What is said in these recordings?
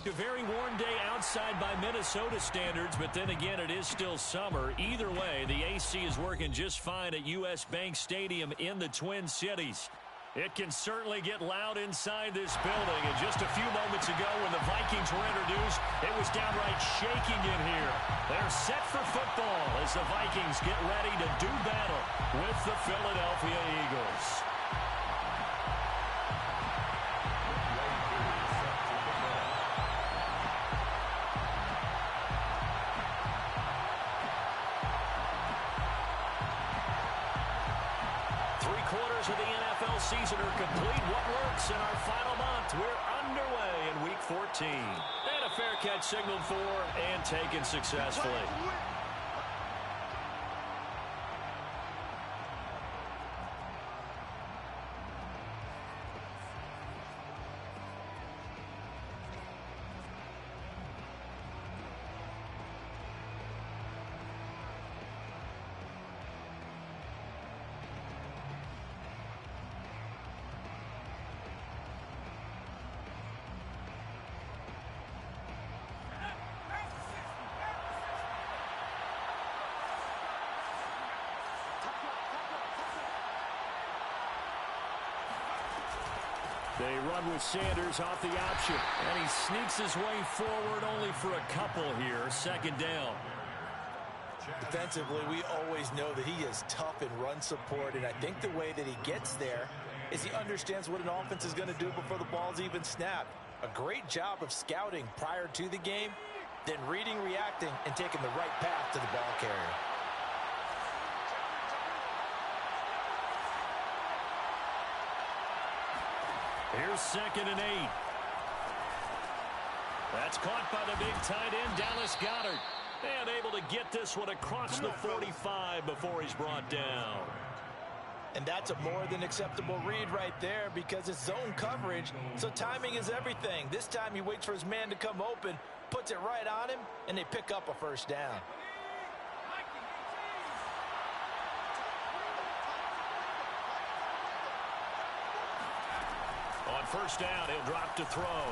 A very warm day outside by Minnesota standards, but then again, it is still summer. Either way, the AC is working just fine at U.S. Bank Stadium in the Twin Cities. It can certainly get loud inside this building. And just a few moments ago when the Vikings were introduced, it was downright shaking in here. They're set for football as the Vikings get ready to do battle with the Philadelphia Eagles. Of the NFL season are complete. What works in our final month? We're underway in Week 14. And a fair catch signaled for and taken successfully. They run with Sanders off the option. And he sneaks his way forward only for a couple here. Second down. Defensively, we always know that he is tough in run support. And I think the way that he gets there is he understands what an offense is going to do before the ball's even snapped. A great job of scouting prior to the game, then reading, reacting, and taking the right path to the ball carrier. Here's 2nd and 8. That's caught by the big tight end, Dallas Goedert. And able to get this one across the 45 before he's brought down. And that's a more than acceptable read right there because it's zone coverage, so timing is everything. This time he waits for his man to come open, puts it right on him, and they pick up a first down. On first down, he'll drop to throw.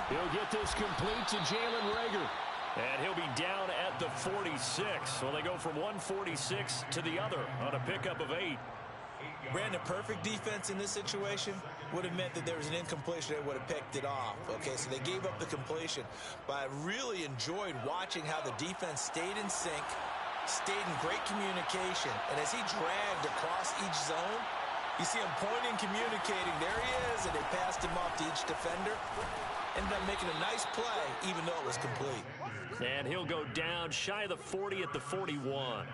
He'll get this complete to Jalen Reagor. And he'll be down at the 46. So they go from 146 to the other on a pickup of 8. Brandon, perfect defense in this situation would have meant that there was an incompletion. They would have picked it off. Okay, so they gave up the completion. But I really enjoyed watching how the defense stayed in sync, stayed in great communication. And as he dragged across each zone, you see him pointing, communicating. There he is, and they passed him off to each defender. Ended up making a nice play, even though it was complete. And he'll go down shy of the 40 at the 41.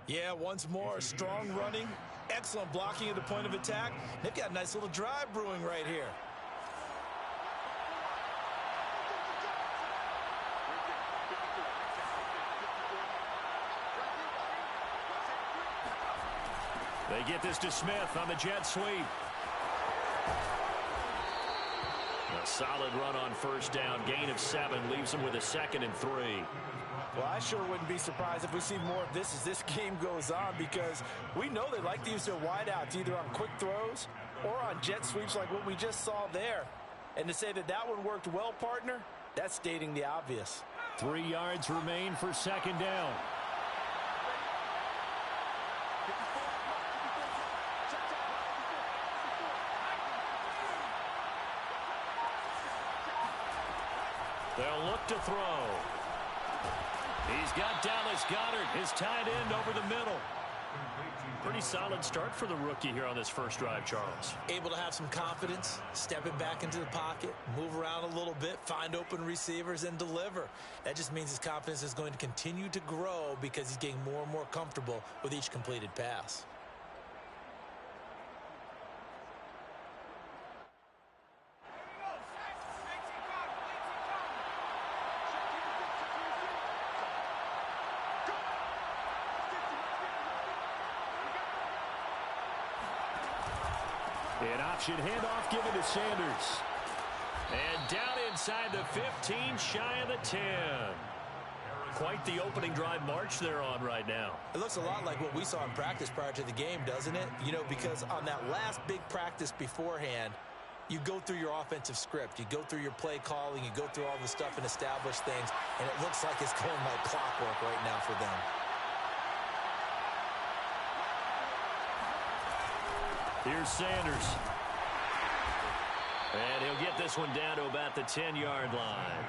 Yeah, once more, strong running, excellent blocking at the point of attack. They've got a nice little drive brewing right here. They get this to Smith on the jet sweep. A solid run on first down. Gain of 7 leaves him with a 2nd and 3. Well, I sure wouldn't be surprised if we see more of this as this game goes on because we know they like to use their wideouts either on quick throws or on jet sweeps like what we just saw there. And to say that that one worked well, partner, that's stating the obvious. 3 yards remain for second down. They'll look to throw. He's got Dallas Goedert, his tight end, over the middle. Pretty solid start for the rookie here on this first drive, Charles. Able to have some confidence, stepping back into the pocket, move around a little bit, find open receivers, and deliver. That just means his confidence is going to continue to grow because he's getting more and more comfortable with each completed pass. An option handoff given to Sanders. And down inside the 15, shy of the 10. Quite the opening drive march they're on right now. It looks a lot like what we saw in practice prior to the game, doesn't it? You know, because on that last big practice beforehand, you go through your offensive script. You go through your play calling. You go through all the stuff and establish things. And it looks like it's going like clockwork right now for them. Here's Sanders. And he'll get this one down to about the 10-yard line.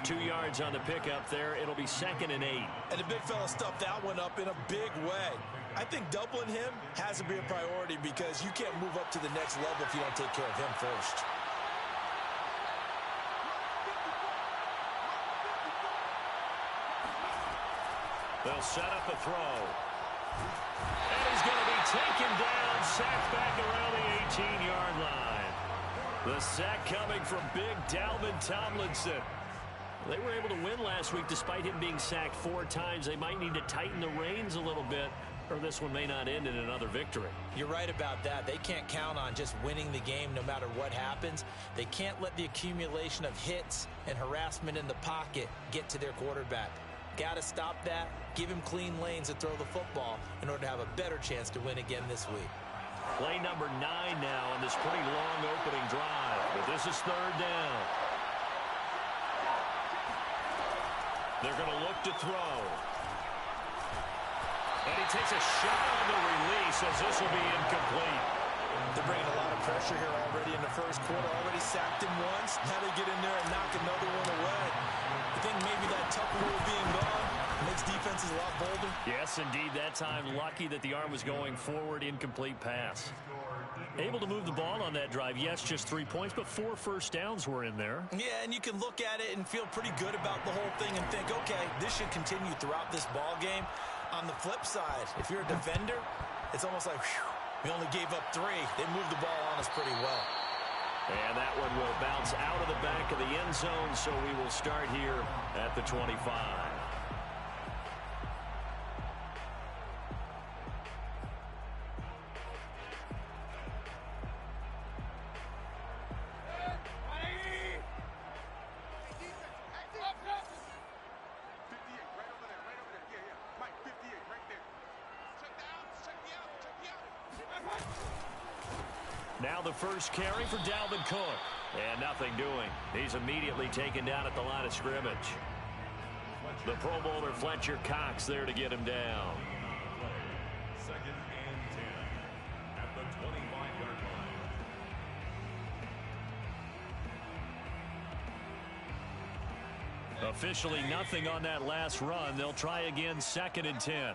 2 yards on the pickup there. It'll be 2nd and 8. And the big fella stuffed that one up in a big way. I think doubling him has to be a priority because you can't move up to the next level if you don't take care of him first. They'll set up a throw. And he's going to be taken down, sacked back around the 18-yard line. The sack coming from big Dalvin Tomlinson. They were able to win last week despite him being sacked 4 times. They might need to tighten the reins a little bit, or this one may not end in another victory. You're right about that. They can't count on just winning the game no matter what happens. They can't let the accumulation of hits and harassment in the pocket get to their quarterback. Got to stop that, give him clean lanes to throw the football in order to have a better chance to win again this week. Play number 9 now on this pretty long opening drive, but this is 3rd down. They're going to look to throw. And he takes a shot on the release as this will be incomplete. They're bringing a lot of pressure here already in the first quarter. Already sacked him once. Now they get in there and knock another one away. I think maybe that tuck rule being gone makes defenses a lot bolder. Yes, indeed. That time, lucky that the arm was going forward. Incomplete pass. Able to move the ball on that drive. Yes, just 3 points, but 4 first downs were in there. Yeah, and you can look at it and feel pretty good about the whole thing and think, okay, this should continue throughout this ball game. On the flip side, if you're a defender, it's almost like, whew, we only gave up 3. They moved the ball on us pretty well. And that one will bounce out of the back of the end zone, so we will start here at the 25. Now the first carry for Dalvin Cook. And nothing doing. He's immediately taken down at the line of scrimmage. The Pro Bowler Fletcher Cox there to get him down. 2nd and 10 at the 25-yard line. Officially nothing on that last run. They'll try again, 2nd and 10.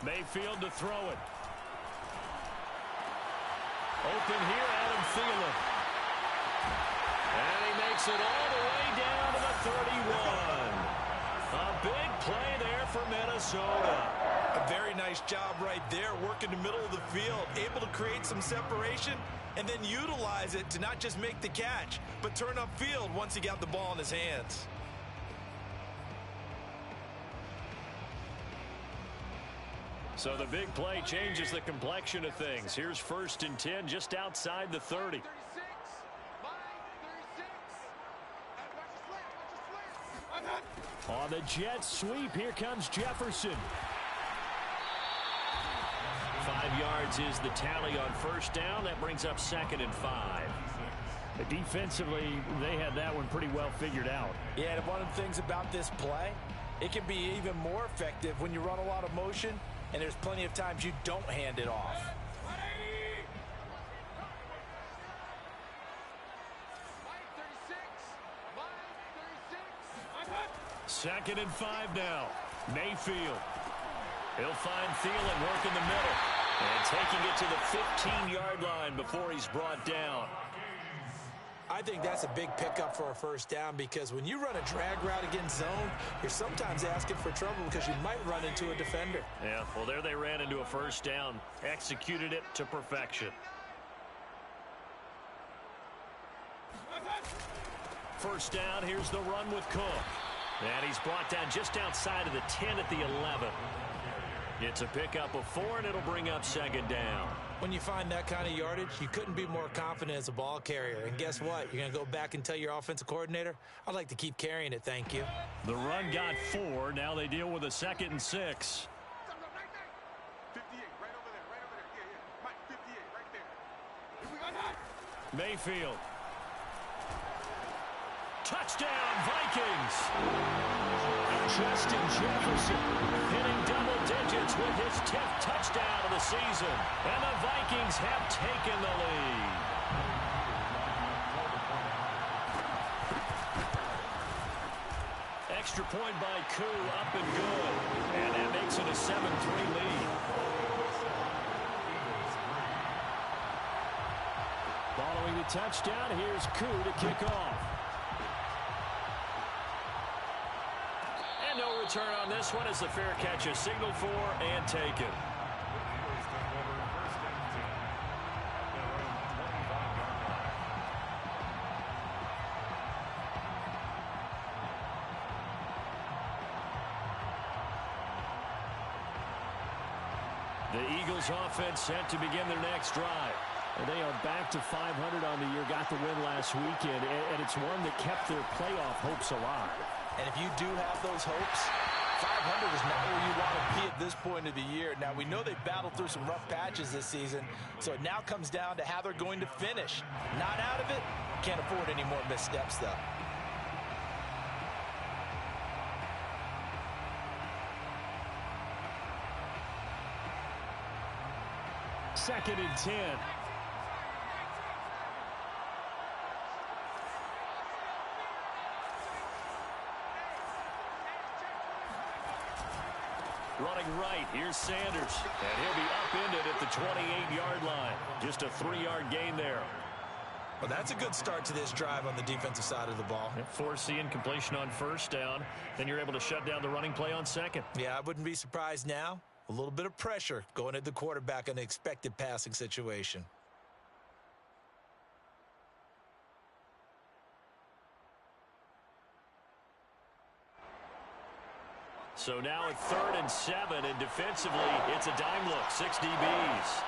Mayfield to throw it. Open here, Adam Thielen. And he makes it all the way down to the 31. A big play there for Minnesota. A very nice job right there, working the middle of the field, able to create some separation and then utilize it to not just make the catch, but turn upfield once he got the ball in his hands. So the big play changes the complexion of things. Here's 1st and 10 just outside the 30. On the jet sweep, here comes Jefferson. 5 yards is the tally on 1st down. That brings up 2nd and 5. Defensively, they had that one pretty well figured out. Yeah, and one of the things about this play, it can be even more effective when you run a lot of motion, and there's plenty of times you don't hand it off. 2nd and 5 now. Mayfield. He'll find Thielen working the middle. And taking it to the 15-yard line before he's brought down. I think that's a big pickup for a first down because when you run a drag route against zone, you're sometimes asking for trouble because you might run into a defender. Yeah, well, there they ran into a first down. Executed it to perfection. First down, here's the run with Cook. And he's brought down just outside of the 10 at the 11. It's a pickup of 4, and it'll bring up 2nd down. When you find that kind of yardage, you couldn't be more confident as a ball carrier. And guess what? You're going to go back and tell your offensive coordinator, I'd like to keep carrying it, thank you. The run got 4. Now they deal with a 2nd and 6. 58, right over there, right over there. Yeah. Mike, 58, right there. We got that. Mayfield. Touchdown, Vikings! Justin Jefferson hitting double digits with his 10th touchdown of the season. And the Vikings have taken the lead. Extra point by Koo, up and good. And that makes it a 7-3 lead. Following the touchdown, here's Koo to kick off. And no return on this one as the fair catch is signaled for and taken. The Eagles offense set to begin their next drive. And they are back to 500 on the year, got the win last weekend, and it's one that kept their playoff hopes alive. And if you do have those hopes, 500 is not where you want to be at this point of the year. Now, we know they battled through some rough patches this season, so it now comes down to how they're going to finish. Not out of it, can't afford any more missteps, though. Second and 10. Running right, here's Sanders. And he'll be upended at the 28-yard line. Just a 3-yard gain there. Well, that's a good start to this drive on the defensive side of the ball. Forcing completion on first down. Then you're able to shut down the running play on second. Yeah, I wouldn't be surprised now. A little bit of pressure going at the quarterback in an expected passing situation. So now at 3rd and 7, and defensively, it's a dime look. 6 DBs.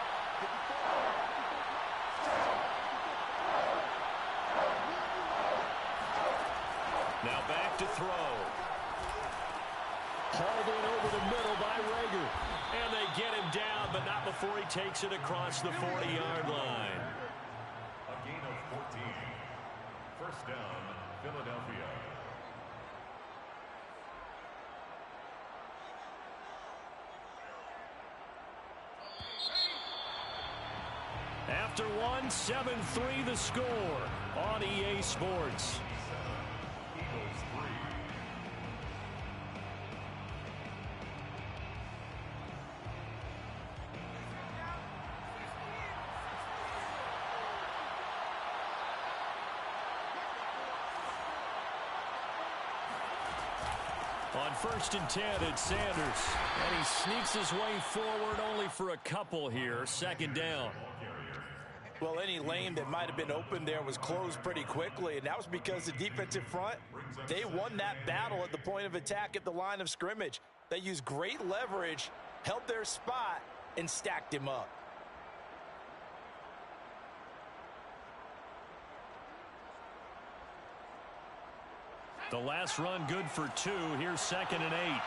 Now back to throw. Hauled in over the middle by Rager. And they get him down, but not before he takes it across the 40-yard line. A gain of 14. First down, Philadelphia. After one, 7-3 the score on EA Sports. Eagles 3. On 1st and 10, it's Sanders. And he sneaks his way forward only for a couple here. 2nd down. Well, any lane that might have been open there was closed pretty quickly, and that was because the defensive front, they won that battle at the point of attack at the line of scrimmage. They used great leverage, held their spot, and stacked him up. The last run good for 2. Here's 2nd and 8.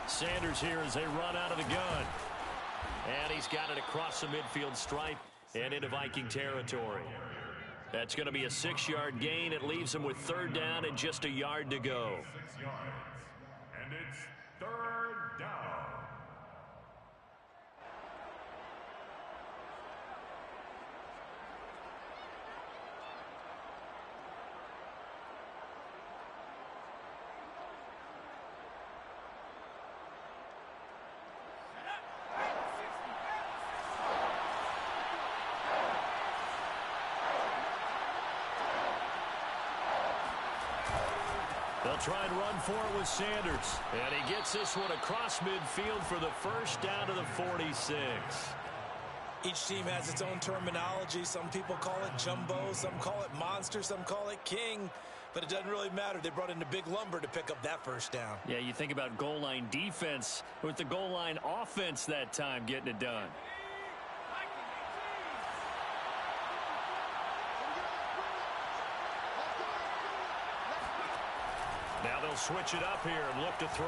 Sanders here as they run out of the gun. And he's got it across the midfield stripe and into Viking territory. That's going to be a 6-yard gain. It leaves them with 3rd down and just a yard to go. 6 yards. And it's 3rd down. They'll try and run for it with Sanders. And he gets this one across midfield for the 1st down to the 46. Each team has its own terminology. Some people call it jumbo, some call it monster, some call it king. But it doesn't really matter. They brought in a big lumber to pick up that 1st down. Yeah, you think about goal line defense with the goal line offense that time getting it done. Now they'll switch it up here and look to throw.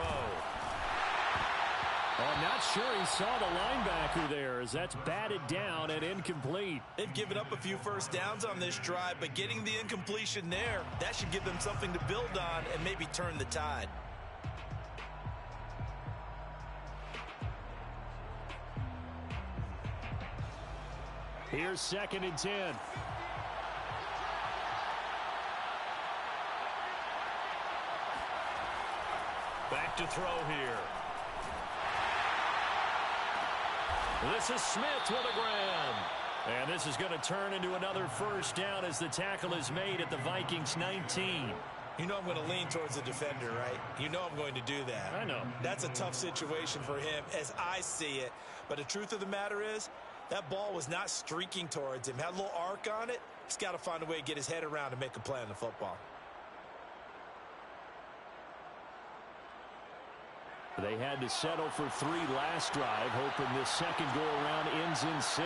I'm not sure he saw the linebacker there as that's batted down and incomplete. They've given up a few 1st downs on this drive, but getting the incompletion there, that should give them something to build on and maybe turn the tide. Here's 2nd and 10. Back to throw here. This is Smith with a grab. And this is going to turn into another 1st down as the tackle is made at the Vikings 19. You know I'm going to lean towards the defender, right? You know I'm going to do that. I know. That's a tough situation for him as I see it. But the truth of the matter is, that ball was not streaking towards him. Had a little arc on it. He's got to find a way to get his head around and make a play on the football. They had to settle for 3 last drive, hoping this second go-around ends in 6.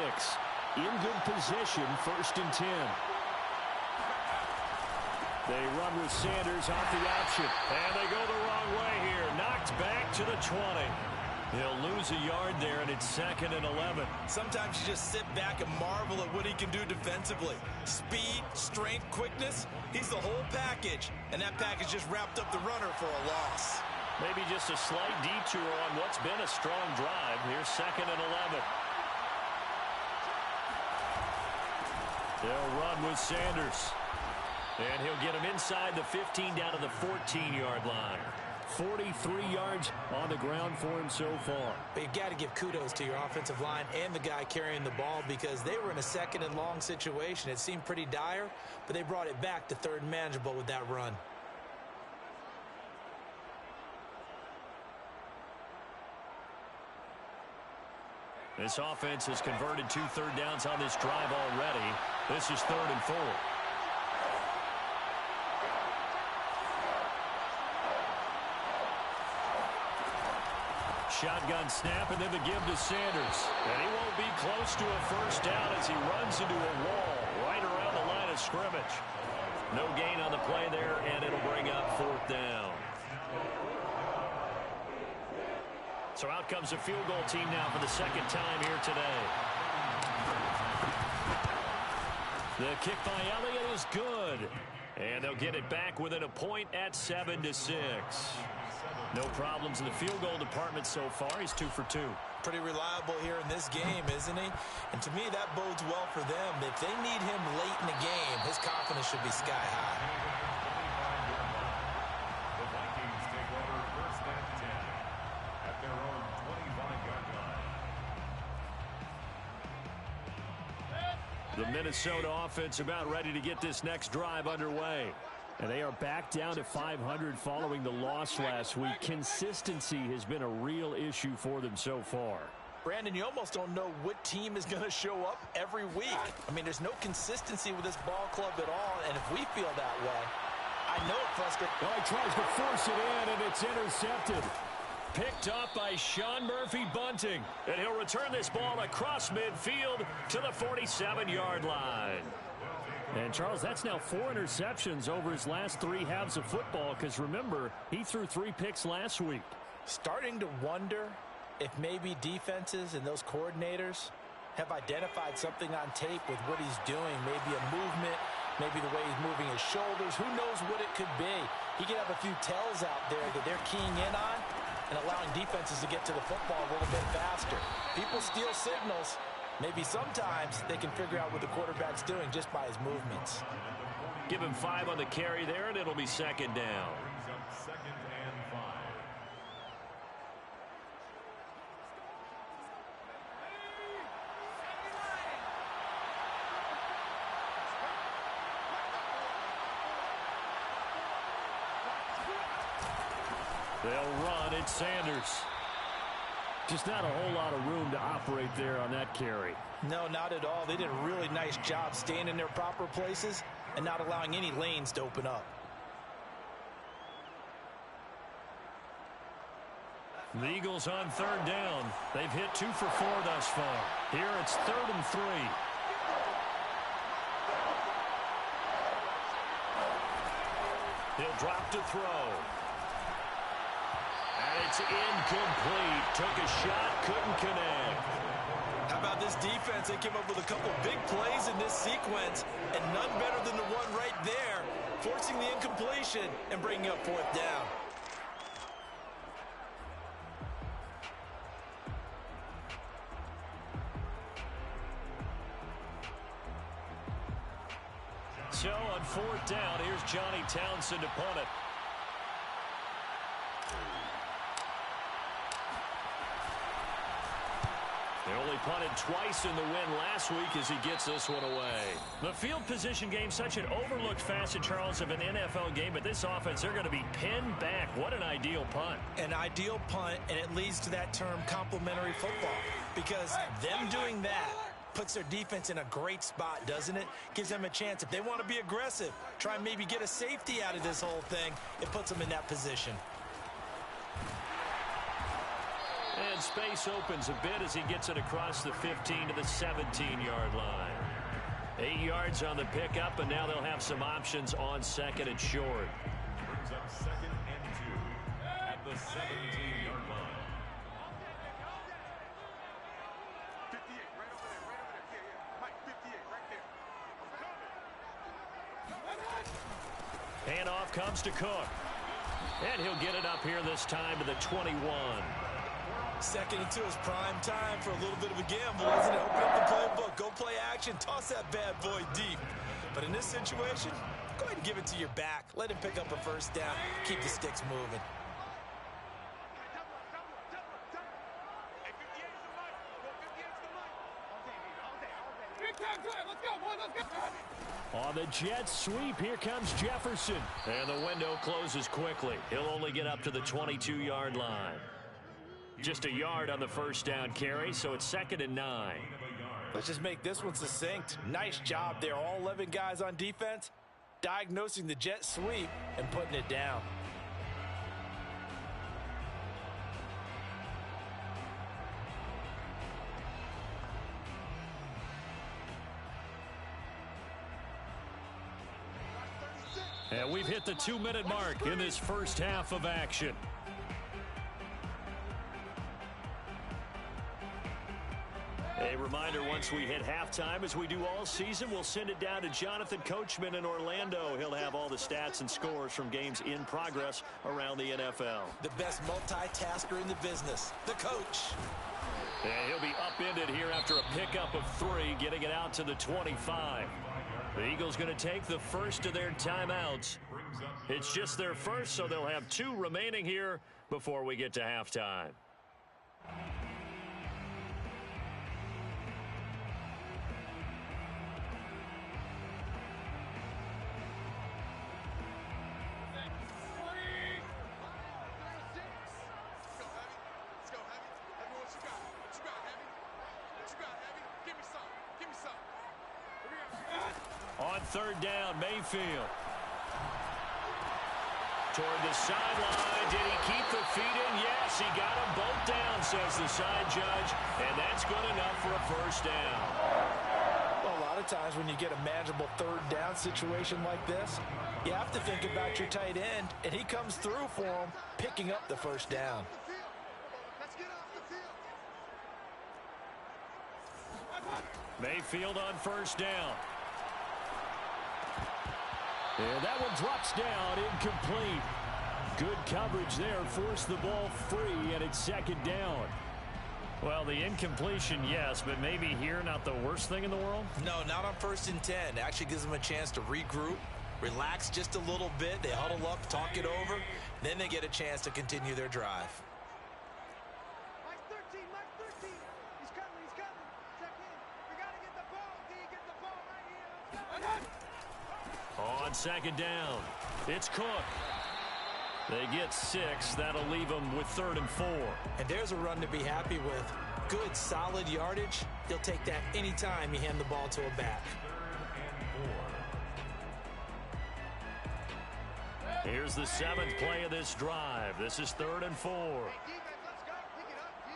In good position, 1st and 10. They run with Sanders off the option. And they go the wrong way here. Knocked back to the 20. He'll lose a yard there, and it's 2nd and 11. Sometimes you just sit back and marvel at what he can do defensively. Speed, strength, quickness, he's the whole package. And that package just wrapped up the runner for a loss. Maybe just a slight detour on what's been a strong drive. Here's 2nd and 11. They'll run with Sanders. And he'll get him inside the 15 down to the 14-yard line. 43 yards on the ground for him so far. But you've got to give kudos to your offensive line and the guy carrying the ball because they were in a 2nd and long situation. It seemed pretty dire, but they brought it back to 3rd and manageable with that run. This offense has converted 2 3rd downs on this drive already. This is 3rd and 4. Shotgun snap and then the give to Sanders. And he won't be close to a 1st down as he runs into a wall right around the line of scrimmage. No gain on the play there, and it'll bring up 4th down. So out comes the field goal team now for the 2nd time here today. The kick by Elliott is good. And they'll get it back within a point at 7-6. No problems in the field goal department so far. He's 2 for 2. Pretty reliable here in this game, isn't he? And to me, that bodes well for them. If they need him late in the game, his confidence should be sky high. The Vikings take over 1st and 10 at their own 25-yard line. The Minnesota offense about ready to get this next drive underway. And they are back down to 500 following the loss last week. Consistency has been a real issue for them so far. Brandon, you almost don't know what team is going to show up every week. I mean, there's no consistency with this ball club at all, and if we feel that way, I know it frustrates. Oh, he tries to force it in, and it's intercepted. Picked up by Sean Murphy Bunting. And he'll return this ball across midfield to the 47-yard line. And, Charles, that's now 4 interceptions over his last 3 halves of football because, remember, he threw 3 picks last week. Starting to wonder if maybe defenses and those coordinators have identified something on tape with what he's doing, maybe a movement, maybe the way he's moving his shoulders. Who knows what it could be? He could have a few tells out there that they're keying in on and allowing defenses to get to the football a little bit faster. People steal signals. Maybe sometimes they can figure out what the quarterback's doing just by his movements. Give him 5 on the carry there, and it'll be second down. Second and 5. They'll run. It's Sanders. Just not a whole lot of room to operate there on that carry. No, not at all. They did a really nice job staying in their proper places and not allowing any lanes to open up. The Eagles on third down. They've hit 2 for 4 thus far. Here it's 3rd and 3. He'll drop to throw. And it's incomplete. Took a shot, couldn't connect. How about this defense? They came up with a couple big plays in this sequence, and none better than the one right there, forcing the incompletion and bringing up 4th down. So on 4th down, here's Johnny Townsend to punt it. They only punted twice in the win last week as he gets this one away. The field position game, such an overlooked facet, Charles, of an NFL game. But this offense, they're going to be pinned back. What an ideal punt. An ideal punt, and it leads to that term complementary football. Because them doing that puts their defense in a great spot, doesn't it? Gives them a chance. If they want to be aggressive, try and maybe get a safety out of this whole thing, it puts them in that position. And space opens a bit as he gets it across the 15 to the 17-yard line. 8 yards on the pickup, and now they'll have some options on 2nd and short. Brings up 2nd and 2 at the 17-yard line. 58, right over there, right over there. Yeah. Mike, 58, right there. Handoff comes to Cook. And he'll get it up here this time to the 21. 2nd and 2 is prime time for a little bit of a gamble, isn't it? Open up the playbook, go play action, toss that bad boy deep. But in this situation, go ahead and give it to your back. Let him pick up a 1st down, keep the sticks moving. Hey, 58 is the mic. Go, 58 is the mic. Big time drive. Let's go, boy. Let's go. On the jet sweep, here comes Jefferson. And the window closes quickly. He'll only get up to the 22-yard line. Just a yard on the 1st down carry, so it's 2nd and 9. Let's just make this one succinct. Nice job there. All 11 guys on defense, diagnosing the jet sweep and putting it down. And we've hit the 2-minute mark in this first half of action. A reminder, once we hit halftime, as we do all season, we'll send it down to Jonathan Coachman in Orlando. He'll have all the stats and scores from games in progress around the NFL. The best multitasker in the business, the coach. And he'll be upended here after a pickup of 3, getting it out to the 25. The Eagles going to take the first of their timeouts. It's just their first, so they'll have 2 remaining here before we get to halftime. On 3rd down, Mayfield. Toward the sideline. Did he keep the feet in? Yes, he got them both down, says the side judge. And that's good enough for a 1st down. Well, a lot of times when you get a manageable 3rd down situation like this, you have to think about your tight end, and he comes through for him, picking up the 1st down. Mayfield on 1st down. And that one drops down, incomplete. Good coverage there, forced the ball free, and it's second down. Well, the incompletion, yes, but maybe here not the worst thing in the world? No, not on 1st and 10. It actually gives them a chance to regroup, relax just a little bit. They huddle up, talk it over. Then they get a chance to continue their drive. Mike 13, Mike 13. He's coming, he's coming. Check in. We got to get the ball, D. Get the ball right here. Let's go. On second down, it's Cook. They get 6. That'll leave them with 3rd and 4. And there's a run to be happy with. Good, solid yardage. He'll take that anytime you hand the ball to a back. Here's the 7th play of this drive. This is 3rd and 4. Hey, defense, let's go. Pick it up, D.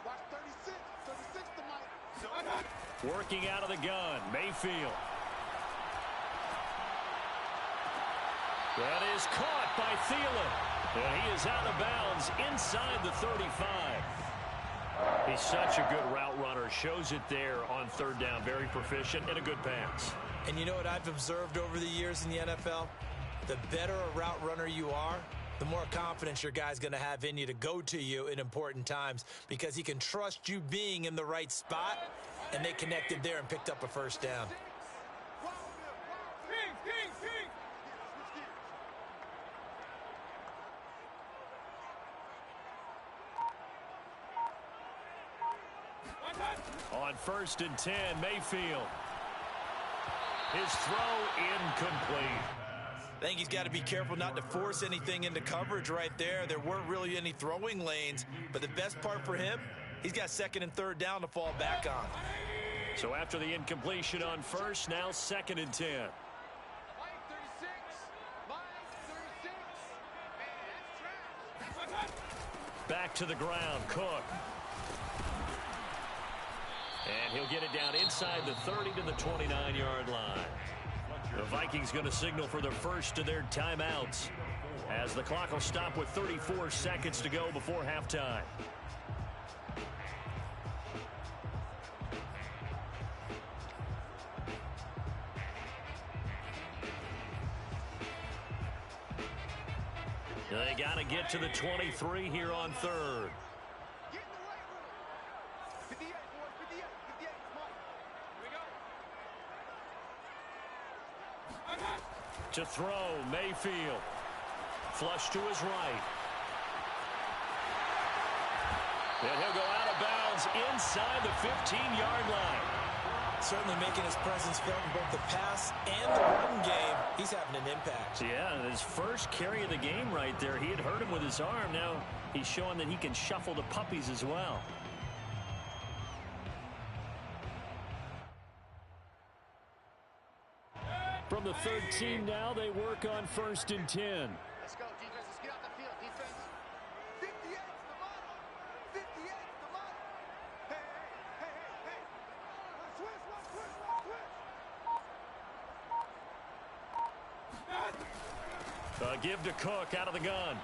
Watch 36. 36 to Mike. Working out of the gun, Mayfield. That is caught by Thielen. And he is out of bounds inside the 35. He's such a good route runner. Shows it there on 3rd down. Very proficient and a good pass. And you know what I've observed over the years in the NFL? The better a route runner you are, the more confidence your guy's going to have in you to go to you in important times because he can trust you being in the right spot, and they connected there and picked up a 1st down. On 1st and 10, Mayfield. His throw incomplete. I think he's got to be careful not to force anything into coverage right there. There weren't really any throwing lanes, but the best part for him, he's got 2nd and 3rd down to fall back on. So after the incompletion on 1st, now 2nd and 10. Mike 36. Mike 36. Man, that's trash. Back to the ground, Cook. And he'll get it down inside the 30 to the 29-yard line. The Vikings going to signal for the first of their timeouts as the clock will stop with 34 seconds to go before halftime. They got to get to the 23 here on 3rd. Get in the right room. 58, boys. 58. 58. Come on. Here we go. To throw, Mayfield. Flush to his right. And he'll go out of bounds inside the 15-yard line. Certainly making his presence felt in both the pass and the run game. He's having an impact. Yeah, his first carry of the game right there. He had hurt him with his arm. Now he's showing that he can shuffle the puppies as well. From the 13 now, they work on 1st and 10. Let's go, defense. Let's get out the field, defense. 58's the model. 58's the model. Hey, hey, hey, hey, hey. One switch, one switch. Give to Cook out of the gun.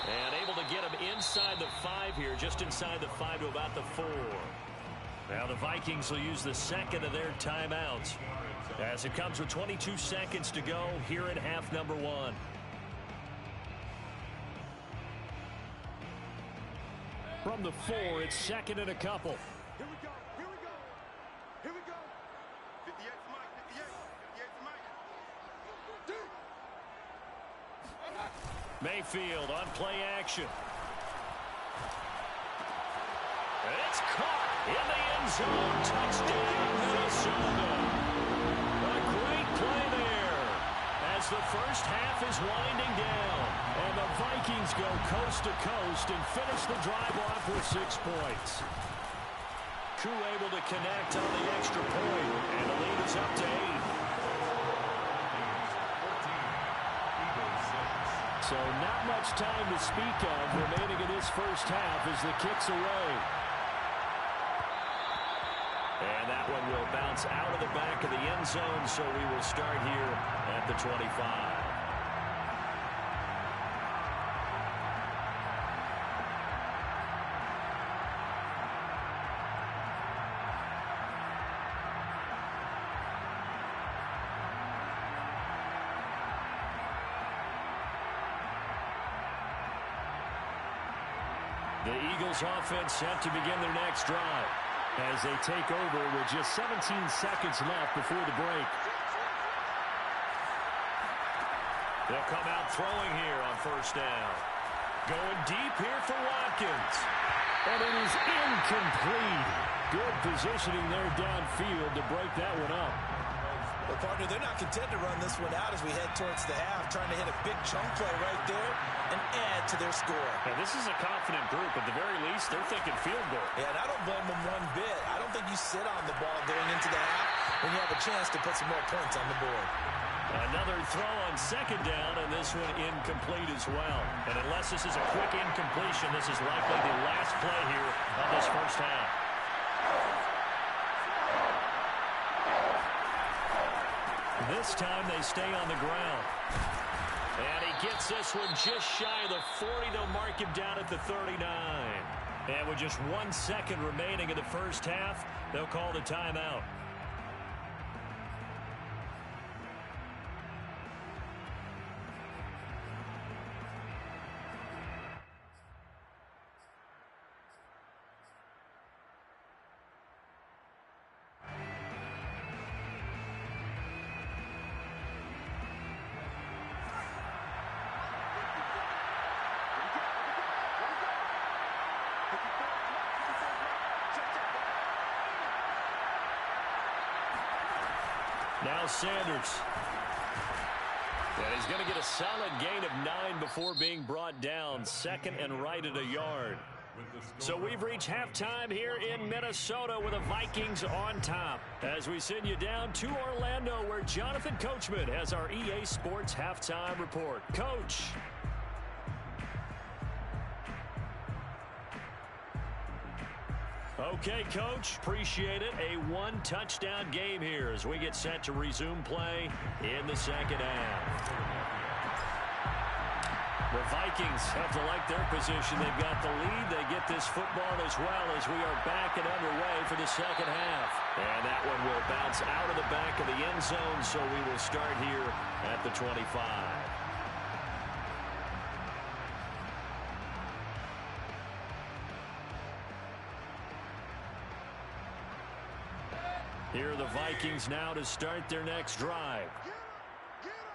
And able to get him inside the 5 here, just inside the 5 to about the 4. Now the Vikings will use the 2nd of their timeouts as it comes with 22 seconds to go here at half number 1. From the 4, it's 2nd and a couple. Here we go, here we go. Here we go. 58's Mike, 58. 58's Mike. Mayfield on play action. And it's caught in the end zone. Touchdown, Minnesota. A great play there as the first half is winding down. And the Vikings go coast to coast and finish the drive off with 6 points. Koo able to connect on the extra point, and the lead is up to 8. So not much time to speak of remaining in this first half as the kick's away. And that one will bounce out of the back of the end zone, so we will start here at the 25. The Eagles offense set to begin their next drive as they take over with just 17 seconds left before the break. They'll come out throwing here on first down. Going deep here for Watkins. And it is incomplete. Good positioning there downfield to break that one up. Well, partner, they're not content to run this one out as we head towards the half, trying to hit a big chunk play right there and add to their score. And this is a confident group. At the very least, they're thinking field goal. Yeah, and I don't blame them one bit. I don't think you sit on the ball going into the half when you have a chance to put some more points on the board. Another throw on second down, and this one incomplete as well. And unless this is a quick incompletion, this is likely the last play here of this first half. This time they stay on the ground. And he gets this one just shy of the 40. They'll mark him down at the 39. And with just 1 second remaining in the first half, they'll call the timeout. Now Sanders. And he's going to get a solid gain of 9 before being brought down. Second and right at a yard. So we've reached halftime here in Minnesota with the Vikings on top. As we send you down to Orlando, where Jonathan Coachman has our EA Sports halftime report. Coach. Okay, Coach, appreciate it. A one-touchdown game here as we get set to resume play in the second half. The Vikings have to like their position. They've got the lead. They get this football as well as we are back and underway for the second half. And that one will bounce out of the back of the end zone, so we will start here at the 25. Here are the Vikings now to start their next drive. Get him.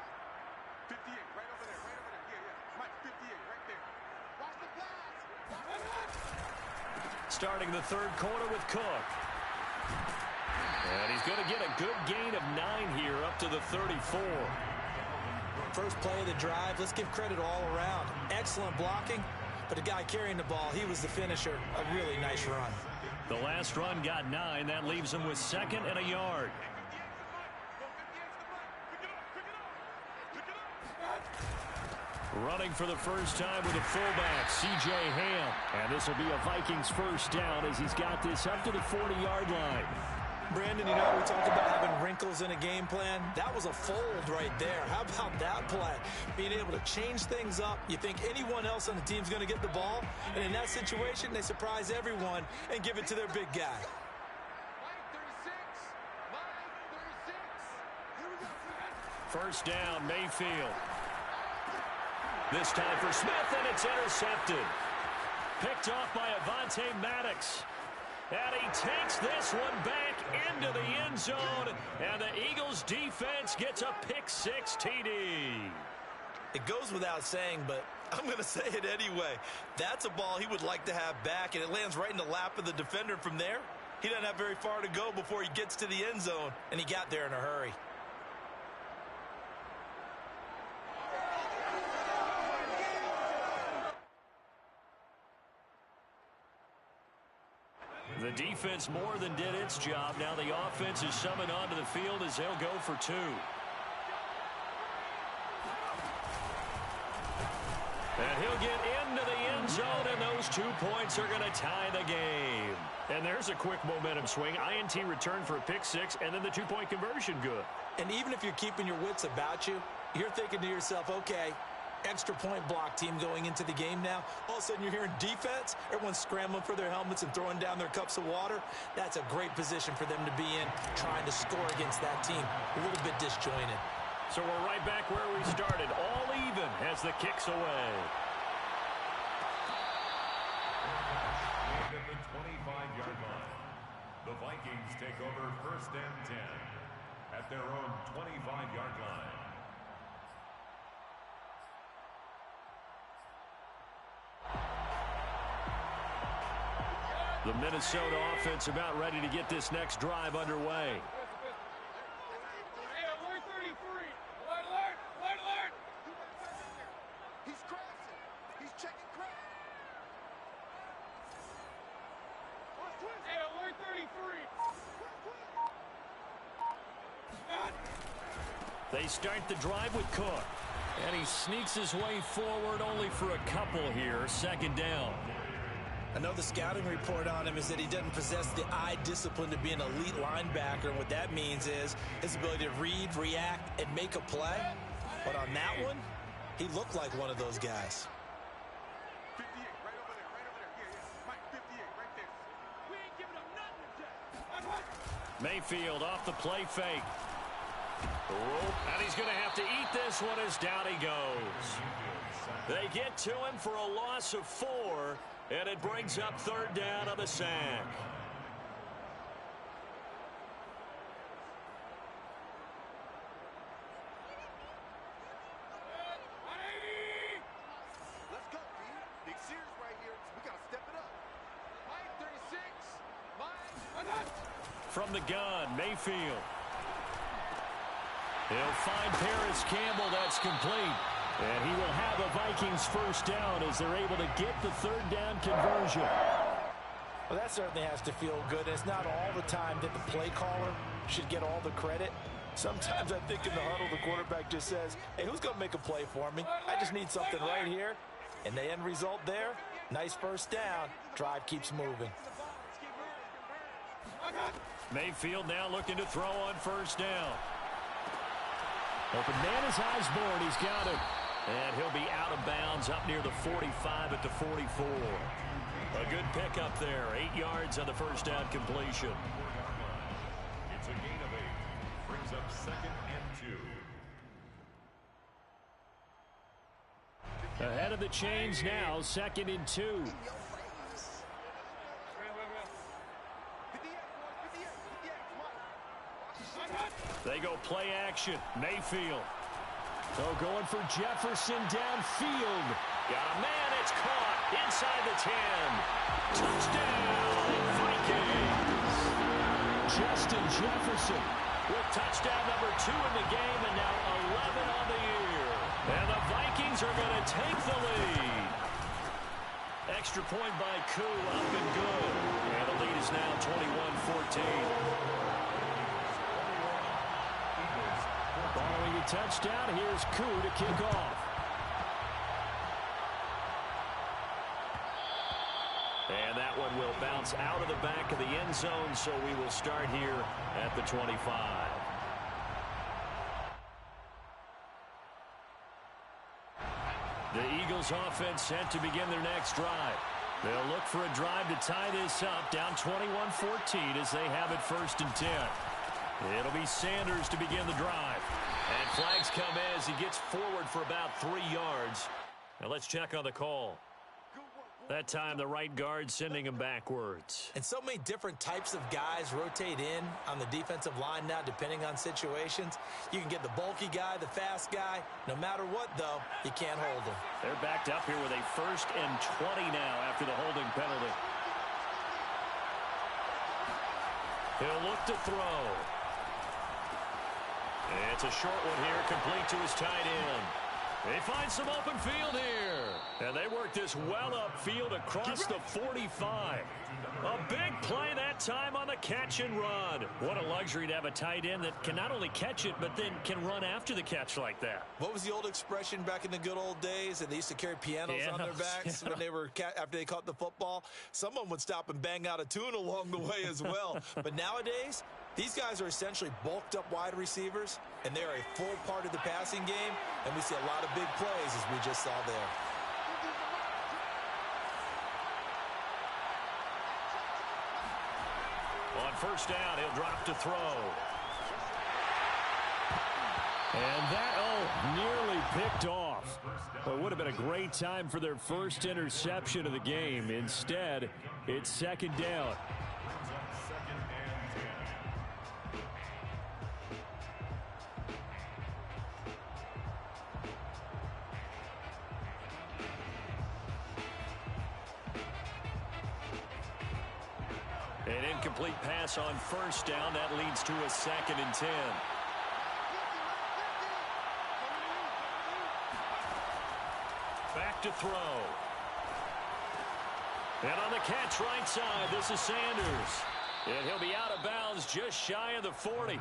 58, right over there, right over there. Yeah. Mike, 58, right there. Watch the pass. Starting the third quarter with Cook. And he's going to get a good gain of 9 here up to the 34. First play of the drive, let's give credit all around. Excellent blocking, but the guy carrying the ball, he was the finisher. A really nice run. The last run got 9. That leaves him with second and a yard. Running for the first time with a fullback, C.J. Ham. And this will be a Vikings first down as he's got this up to the 40-yard line. Brandon, you know, we talk about having wrinkles in a game plan. That was a fold right there. How about that play? Being able to change things up. You think anyone else on the team's going to get the ball, and in that situation, they surprise everyone and give it to their big guy. First down, Mayfield. This time for Smith, and it's intercepted. Picked off by Avonte Maddox. And he takes this one back into the end zone. And the Eagles defense gets a pick-6 TD. It goes without saying, but I'm going to say it anyway. That's a ball he would like to have back, and it lands right in the lap of the defender from there. He doesn't have very far to go before he gets to the end zone, and he got there in a hurry. The defense more than did its job. Now the offense is summoned onto the field as they'll go for 2. And he'll get into the end zone, and those 2 points are going to tie the game. And there's a quick momentum swing. INT return for a pick-6, and then the 2-point conversion good. And even if you're keeping your wits about you, you're thinking to yourself, okay, extra point block team going into the game now. All of a sudden you're hearing defense. Everyone's scrambling for their helmets and throwing down their cups of water. That's a great position for them to be in, trying to score against that team. A little bit disjointed. So we're right back where we started. All even as the kick's away. The Vikings take over 1st and 10 at their own 25-yard line. The Minnesota offense about ready to get this next drive underway. He's crossing. He's checking crack. Hey, alert 33. They start the drive with Cook. And he sneaks his way forward only for a couple here. 2nd down. I know the scouting report on him is that he doesn't possess the eye discipline to be an elite linebacker. And what that means is his ability to read, react, and make a play. But on that one, he looked like one of those guys. 58, right over there, right over there. Yeah. Mike, 58, right there. We ain't giving him nothing to Mayfield off the play fake. And he's going to have to eat this one as down he goes. They get to him for a loss of 4, and it brings up 3rd down on the sack. Let's go, D. Big series right here. We got to step it up. Mike, 36. Mike. From the gun, Mayfield. He'll find Paris Campbell. That's complete. And he will have a Vikings 1st down as they're able to get the 3rd down conversion. Well, that certainly has to feel good. It's not all the time that the play caller should get all the credit. Sometimes I think in the huddle, the quarterback just says, hey, who's going to make a play for me? I just need something right here. And the end result there, nice 1st down. Drive keeps moving. Mayfield now looking to throw on 1st down. Open man is Osborne. He's got it. And he'll be out of bounds up near the 45 at the 44. A good pickup there. 8 yards on the 1st down completion. It's a gain of 8. Brings up 2nd and 2. Ahead of the chains now. 2nd and 2. 58, boys. 58. Come on. They go play action. Mayfield. So going for Jefferson downfield. Got a man. It's caught inside the 10. Touchdown, Vikings. Justin Jefferson with touchdown number 2 in the game and now 11 on the year. And the Vikings are going to take the lead. Extra point by Koo, up and good. And the lead is now 21-14. Following a touchdown, here's Koo to kick off. And that one will bounce out of the back of the end zone, so we will start here at the 25. The Eagles offense set to begin their next drive. They'll look for a drive to tie this up, down 21-14 as they have it 1st and 10. It'll be Sanders to begin the drive. And flags come in as he gets forward for about 3 yards. Now let's check on the call. That time the right guard sending him backwards. And so many different types of guys rotate in on the defensive line now depending on situations. You can get the bulky guy, the fast guy. No matter what, though, you can't hold him. They're backed up here with a 1st and 20 now after the holding penalty. He'll look to throw. It's a short one here, complete to his tight end. They find some open field here. And they work this well upfield across the 45. A big play that time on the catch and run. What a luxury to have a tight end that can not only catch it, but then can run after the catch like that. What was the old expression back in the good old days? And they used to carry pianos on their backs when they were after they caught the football. Someone would stop and bang out a tune along the way as well. But nowadays, these guys are essentially bulked up wide receivers, and they are a full part of the passing game, and we see a lot of big plays as we just saw there. On 1st down, he'll drop to throw. And that, nearly picked off. Well, it would have been a great time for their first interception of the game. Instead, it's 2nd down. An incomplete pass on first down. That leads to a 2nd and 10. Back to throw. And on the catch right side, this is Sanders. And he'll be out of bounds just shy of the 40.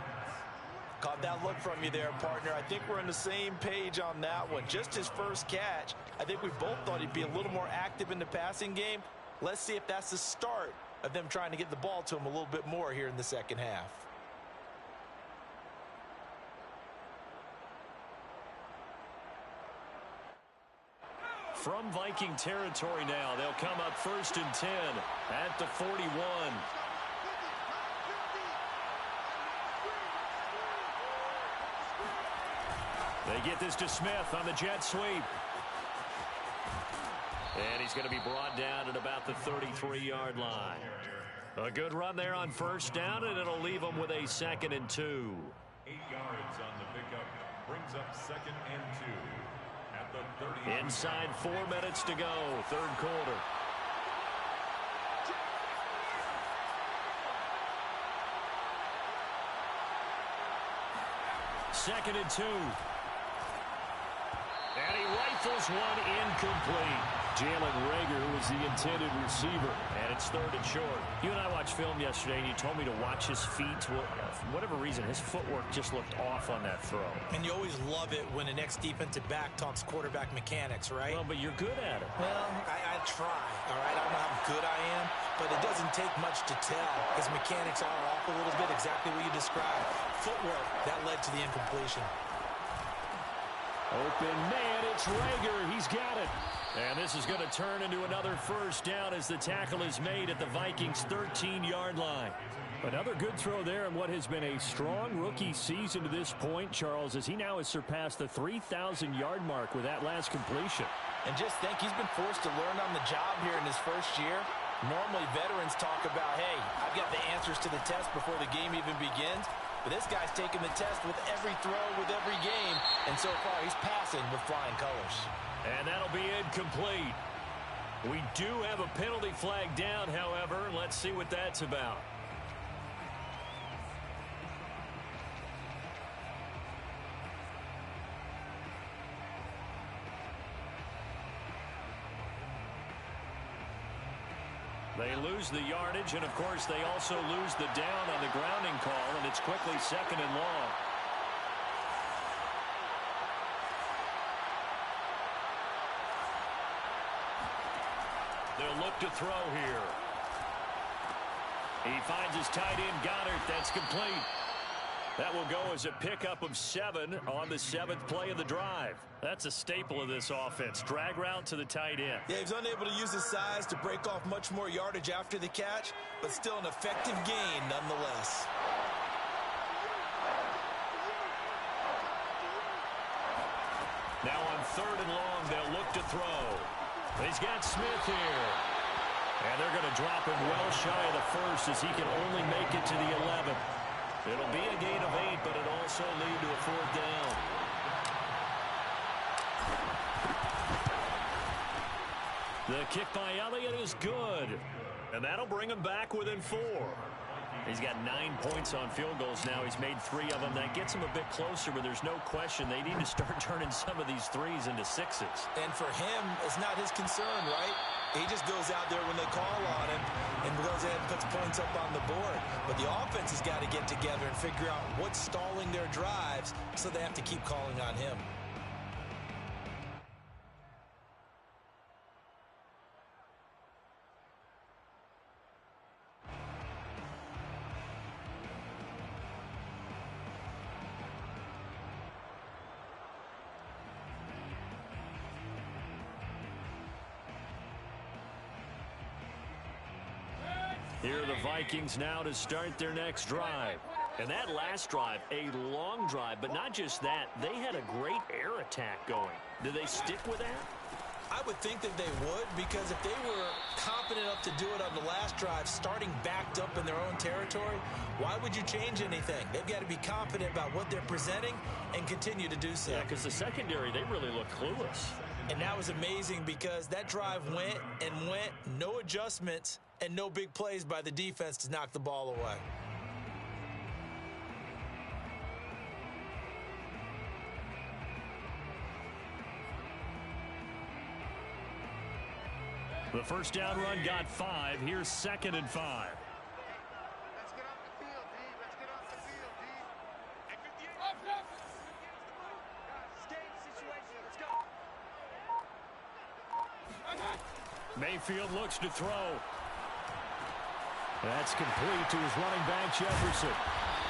Caught that look from you there, partner. I think we're on the same page on that one. Just his first catch. I think we both thought he'd be a little more active in the passing game. Let's see if that's the start of them trying to get the ball to him a little bit more here in the second half. From Viking territory now, they'll come up 1st and 10 at the 41. They get this to Smith on the jet sweep. And he's going to be brought down at about the 33-yard line. A good run there on first down, and it'll leave them with a 2nd and 2. 8 yards on the pickup. Brings up 2nd and 2. At the 30. Inside 4 minutes to go, 3rd quarter. Second and 2. And he rifles one incomplete. Jalen Rager, who was the intended receiver. And it's 3rd and short. You and I watched film yesterday, and you told me to watch his feet. Well, for whatever reason, his footwork just looked off on that throw. And you always love it when the next defensive back talks quarterback mechanics, right? Well, but you're good at it. Well, I try, all right? I don't know how good I am, but it doesn't take much to tell. His mechanics are off a little bit, exactly what you described. Footwork, that led to the incompletion. Open man, it's Rager. He's got it. And this is going to turn into another first down as the tackle is made at the Vikings' 13-yard line. Another good throw there in what has been a strong rookie season to this point, Charles, as he now has surpassed the 3,000-yard mark with that last completion. And just think, he's been forced to learn on the job here in his first year. Normally, veterans talk about, hey, I've got the answers to the test before the game even begins. But this guy's taking the test with every throw, with every game. And so far, he's passing with flying colors. And that'll be incomplete. We do have a penalty flag down, however. Let's see what that's about. They lose the yardage, and of course they also lose the down on the grounding call, and it's quickly 2nd and long. They'll look to throw here. He finds his tight end, Goddard. That's complete. That will go as a pickup of 7 on the 7th play of the drive. That's a staple of this offense. Drag route to the tight end. Yeah, he's unable to use his size to break off much more yardage after the catch, but still an effective gain nonetheless. Now on 3rd and long, they'll look to throw. He's got Smith here. And they're going to drop him well shy of the 1st as he can only make it to the 11th. It'll be a gain of 8, but it'll also lead to a 4th down. The kick by Elliott is good. And that'll bring him back within 4. He's got 9 points on field goals now. He's made 3 of them. That gets him a bit closer, but there's no question they need to start turning some of these 3s into 6s. And for him, it's not his concern, right? He just goes out there when they call on him and goes ahead and puts points up on the board. But the offense has got to get together and figure out what's stalling their drives, so they have to keep calling on him. Here are the Vikings now to start their next drive. And that last drive, a long drive, but not just that. They had a great air attack going. Do they stick with that? I would think that they would, because if they were confident enough to do it on the last drive, starting backed up in their own territory, why would you change anything? They've got to be confident about what they're presenting and continue to do so. Yeah, because the secondary, they really look clueless. And that was amazing because that drive went and went, no adjustments, and no big plays by the defense to knock the ball away. The first down run got 5. Here's 2nd and 5. Let's get off the field, D. Let's get off the field, D. At 58. Off. Stay in the situation. Let's go. Mayfield looks to throw. That's complete to his running back, Jefferson.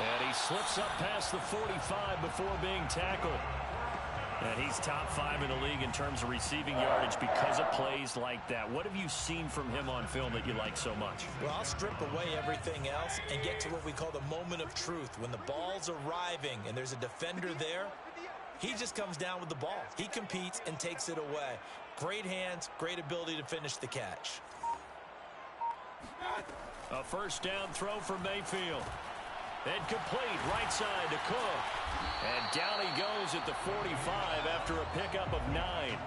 And he slips up past the 45 before being tackled. And he's top 5 in the league in terms of receiving yardage because of plays like that. What have you seen from him on film that you like so much? Well, I'll strip away everything else and get to what we call the moment of truth. When the ball's arriving and there's a defender there, he just comes down with the ball. He competes and takes it away. Great hands, great ability to finish the catch. A first down throw for Mayfield. Incomplete, right side to Cook. And down he goes at the 45 after a pickup of 9.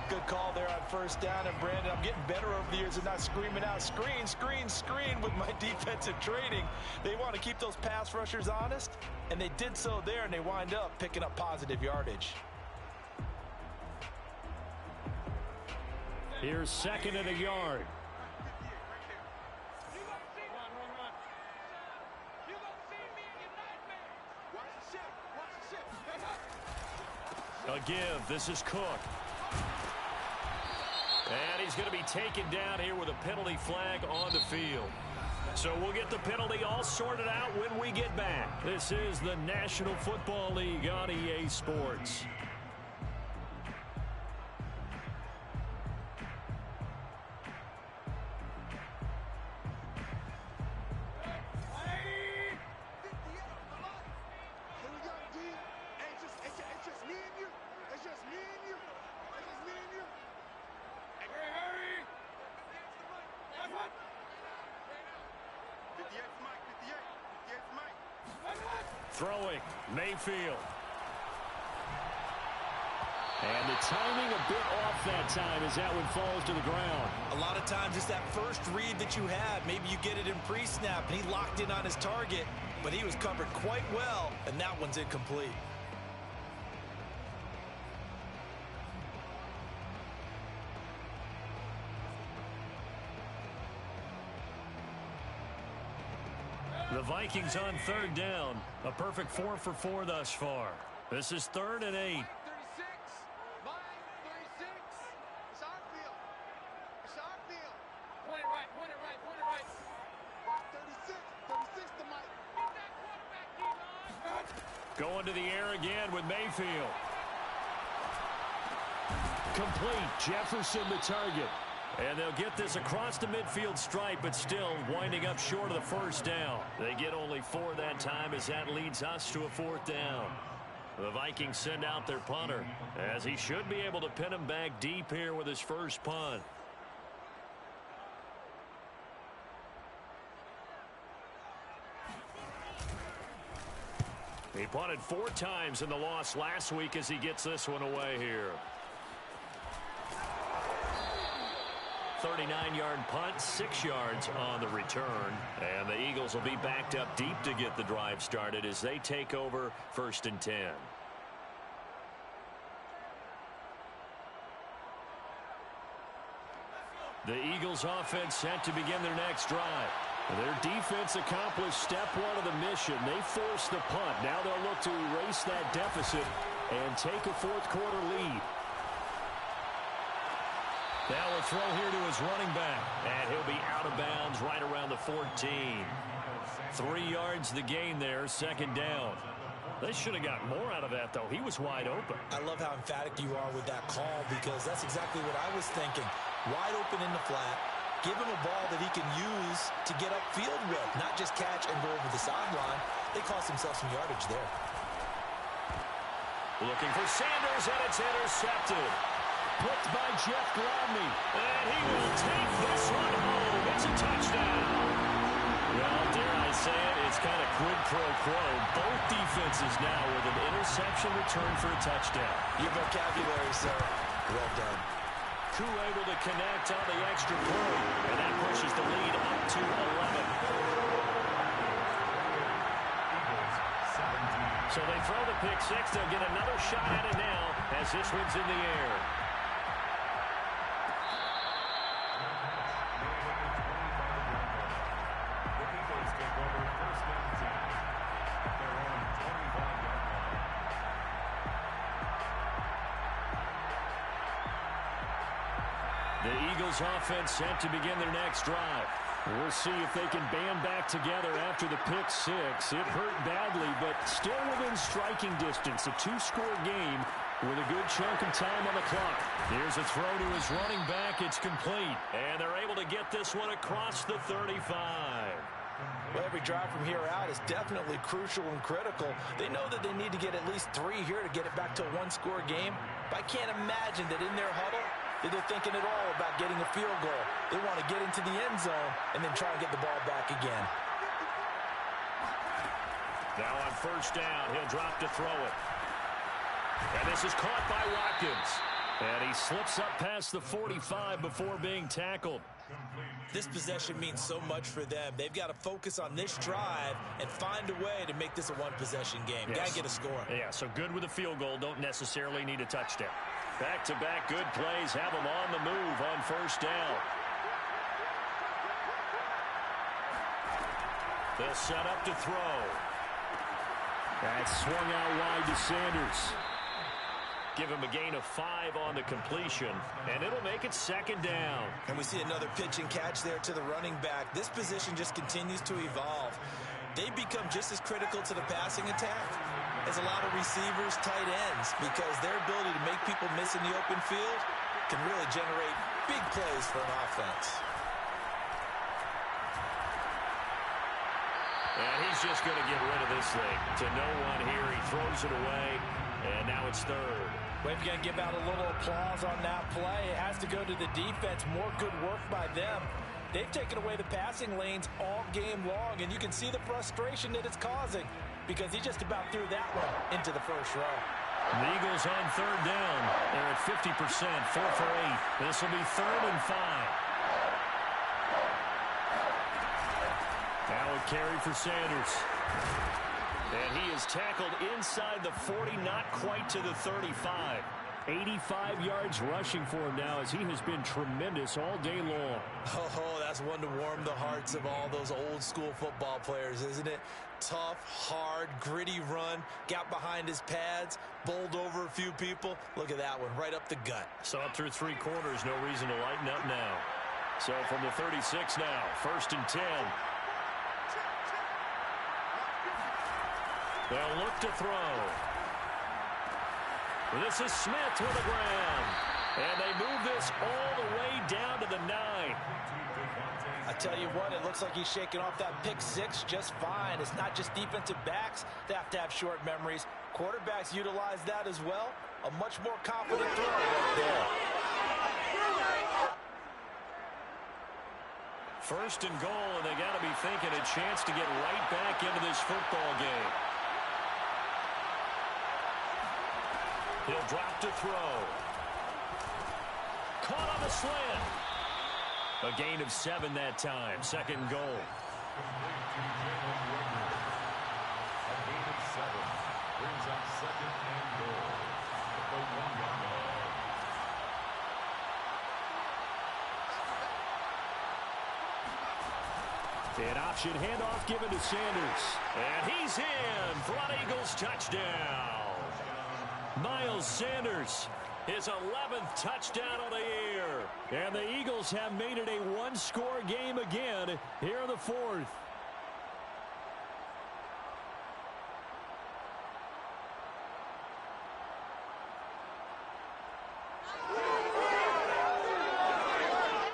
Good call there on first down. And, Brandon, I'm getting better over the years and not screaming out, screen, screen, screen with my defensive training. They want to keep those pass rushers honest, and they did so there, and they wind up picking up positive yardage. Here's 2nd and a yard. A give. This is Cook. And he's going to be taken down here with a penalty flag on the field. So we'll get the penalty all sorted out when we get back. This is the National Football League on EA Sports. Throwing, Mayfield. And the timing a bit off that time as that one falls to the ground. A lot of times it's that first read that you have. Maybe you get it in pre-snap, and he locked in on his target, but he was covered quite well, and that one's incomplete. The Vikings on 3rd down. A perfect 4 for 4 thus far. This is 3rd and 8. 36. Mine, 36. It's our field. It's our field. Point it right. 36. 36 to Mike. Get that quarterback, D-line. Going to the air again with Mayfield. Complete. Jefferson the target. And they'll get this across the midfield stripe, but still winding up short of the first down. They get only 4 that time as that leads us to a 4th down. The Vikings send out their punter, as he should be able to pin him back deep here with his first punt. He punted 4 times in the loss last week as he gets this one away here. 39-yard punt, 6 yards on the return. And the Eagles will be backed up deep to get the drive started as they take over 1st and 10. The Eagles offense set to begin their next drive. Their defense accomplished step 1 of the mission. They forced the punt. Now they'll look to erase that deficit and take a 4th quarter lead. Now a throw here to his running back, and he'll be out of bounds right around the 14. 3 yards the gain there, 2nd down. They should have got more out of that, though. He was wide open. I love how emphatic you are with that call, because that's exactly what I was thinking. Wide open in the flat. Give him a ball that he can use to get upfield with, not just catch and go over the sideline. They cost themselves some yardage there. Looking for Sanders, and it's intercepted. Picked by Jeff Gladney. And he will take this one home. It's a touchdown. Well, dare I say it, it's kind of quid pro quo. Both defenses now with an interception return for a touchdown. Your vocabulary, sir. Well done. Coup able to connect on the extra point, and that pushes the lead up to 11. So they throw the pick six. They'll get another shot at it now as this one's in the air. The Eagles offense set to begin their next drive. We'll see if they can band back together after the pick six. It hurt badly, but still within striking distance. A two-score game with a good chunk of time on the clock. Here's a throw to his running back. It's complete. And they're able to get this one across the 35. Well, every drive from here out is definitely crucial and critical. They know that they need to get at least 3 here to get it back to a one-score game. But I can't imagine that in their huddle that they're thinking at all about getting a field goal. They want to get into the end zone and then try and get the ball back again. Now on first down, he'll drop to throw it. And this is caught by Watkins. And he slips up past the 45 before being tackled. This possession means so much for them. They've got to focus on this drive and find a way to make this a one-possession game. Yes. Got to get a score. Yeah, so good with a field goal. Don't necessarily need a touchdown. Back-to-back good plays have them on the move on first down. They'll set up to throw. That's swung out wide to Sanders. Give him a gain of 5 on the completion, and it'll make it second down. And we see another pitch and catch there to the running back. This position just continues to evolve. They become just as critical to the passing attack as a lot of receivers, tight ends, because their ability to make people miss in the open field can really generate big plays for an offense. And he's just going to get rid of this thing. To no one here, he throws it away, and now it's third. We're going to give out a little applause on that play. It has to go to the defense. More good work by them. They've taken away the passing lanes all game long, and you can see the frustration that it's causing because he just about threw that one into the first row. The Eagles on third down. They're at 50%, 4 for 8. This will be 3rd and 5. Now a carry for Sanders. And he is tackled inside the 40, not quite to the 35. 85 yards rushing for him now as he has been tremendous all day long. Oh, that's one to warm the hearts of all those old school football players, isn't it? Tough, hard, gritty run, got behind his pads, bowled over a few people. Look at that one, right up the gut. So up through 3 quarters, no reason to lighten up now. So from the 36 now, 1st and 10. They'll look to throw. This is Smith with the ground. And they move this all the way down to the 9. I tell you what, it looks like he's shaking off that pick six just fine. It's not just defensive backs that have to have short memories. Quarterbacks utilize that as well. A much more confident throw right there. 1st and goal, and they got to be thinking a chance to get right back into this football game. He'll drop to throw. Caught on the slant. A gain of 7 that time. 2nd and goal. A gain of 7 brings up 2nd and goal at the 1-yard line. An option handoff given to Sanders. And he's in for an Eagles touchdown. Miles Sanders, his 11th touchdown of the year. And the Eagles have made it a one-score game again here in the 4th.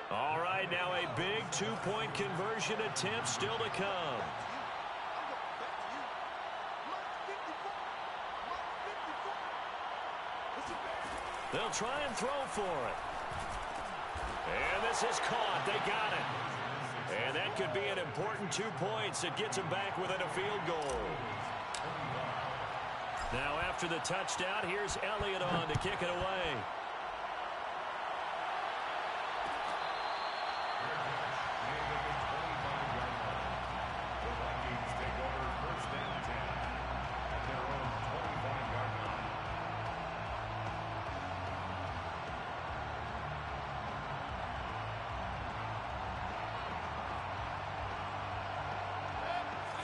All right, now a big 2-point conversion attempt still to come. They'll try and throw for it. And this is caught. They got it. And that could be an important 2 points. It gets them back within a field goal. Now after the touchdown, here's Elliott on to kick it away.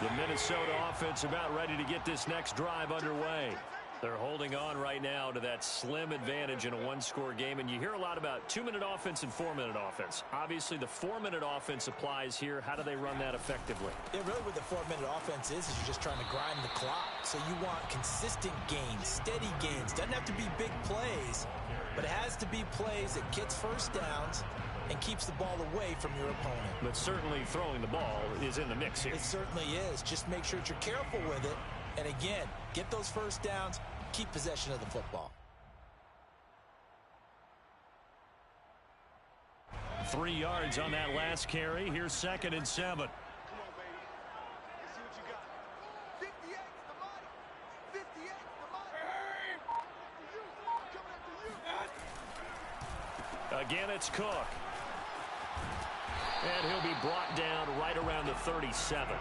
The Minnesota offense about ready to get this next drive underway. They're holding on right now to that slim advantage in a one-score game, and you hear a lot about 2-minute offense and 4-minute offense. Obviously, the 4-minute offense applies here. How do they run that effectively? Yeah, really what the 4-minute offense is you're just trying to grind the clock. So you want consistent gains, steady gains. Doesn't have to be big plays, but it has to be plays that gets first downs and keeps the ball away from your opponent. But certainly throwing the ball is in the mix here. It certainly is. Just make sure that you're careful with it. And again, get those first downs, keep possession of the football. 3 yards on that last carry. Here's 2nd and 7. Come on, baby. Let's see what you got. 58's the money. 58's the money. Coming after you. Again, it's Cook. And he'll be brought down right around the 37.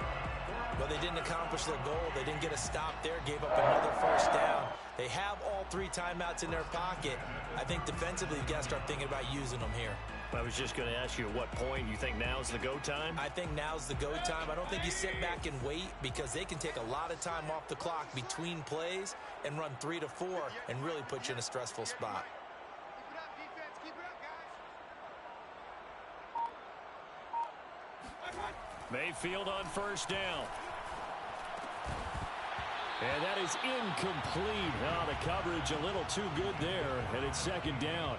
Well, they didn't accomplish their goal. They didn't get a stop there, gave up another first down. They have all 3 timeouts in their pocket. I think defensively, you've got to start thinking about using them here. I was just going to ask you at what point you think now's the go time? I think now's the go time. I don't think you sit back and wait because they can take a lot of time off the clock between plays and run 3 to 4 and really put you in a stressful spot. Keep it up, defense. Keep it up, guys. Mayfield on first down. And that is incomplete. Oh, the coverage a little too good there, and it's 2nd down.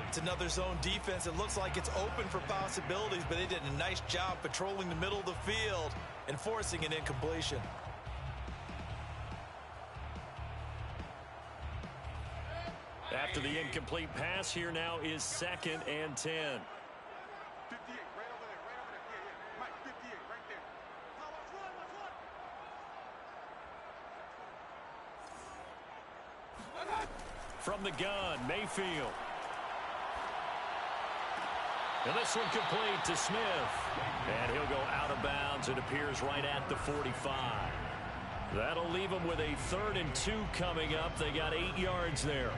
It's another zone defense. It looks like it's open for possibilities, but they did a nice job patrolling the middle of the field and forcing an incompletion. After the incomplete pass, here now is 2nd and 10. 58, right over there, right over there. Yeah. Mike, 58, right there. Now, watch one. From the gun, Mayfield. And this one complete to Smith. And he'll go out of bounds. It appears right at the 45. That'll leave them with a 3rd and 2 coming up. They got 8 yards there.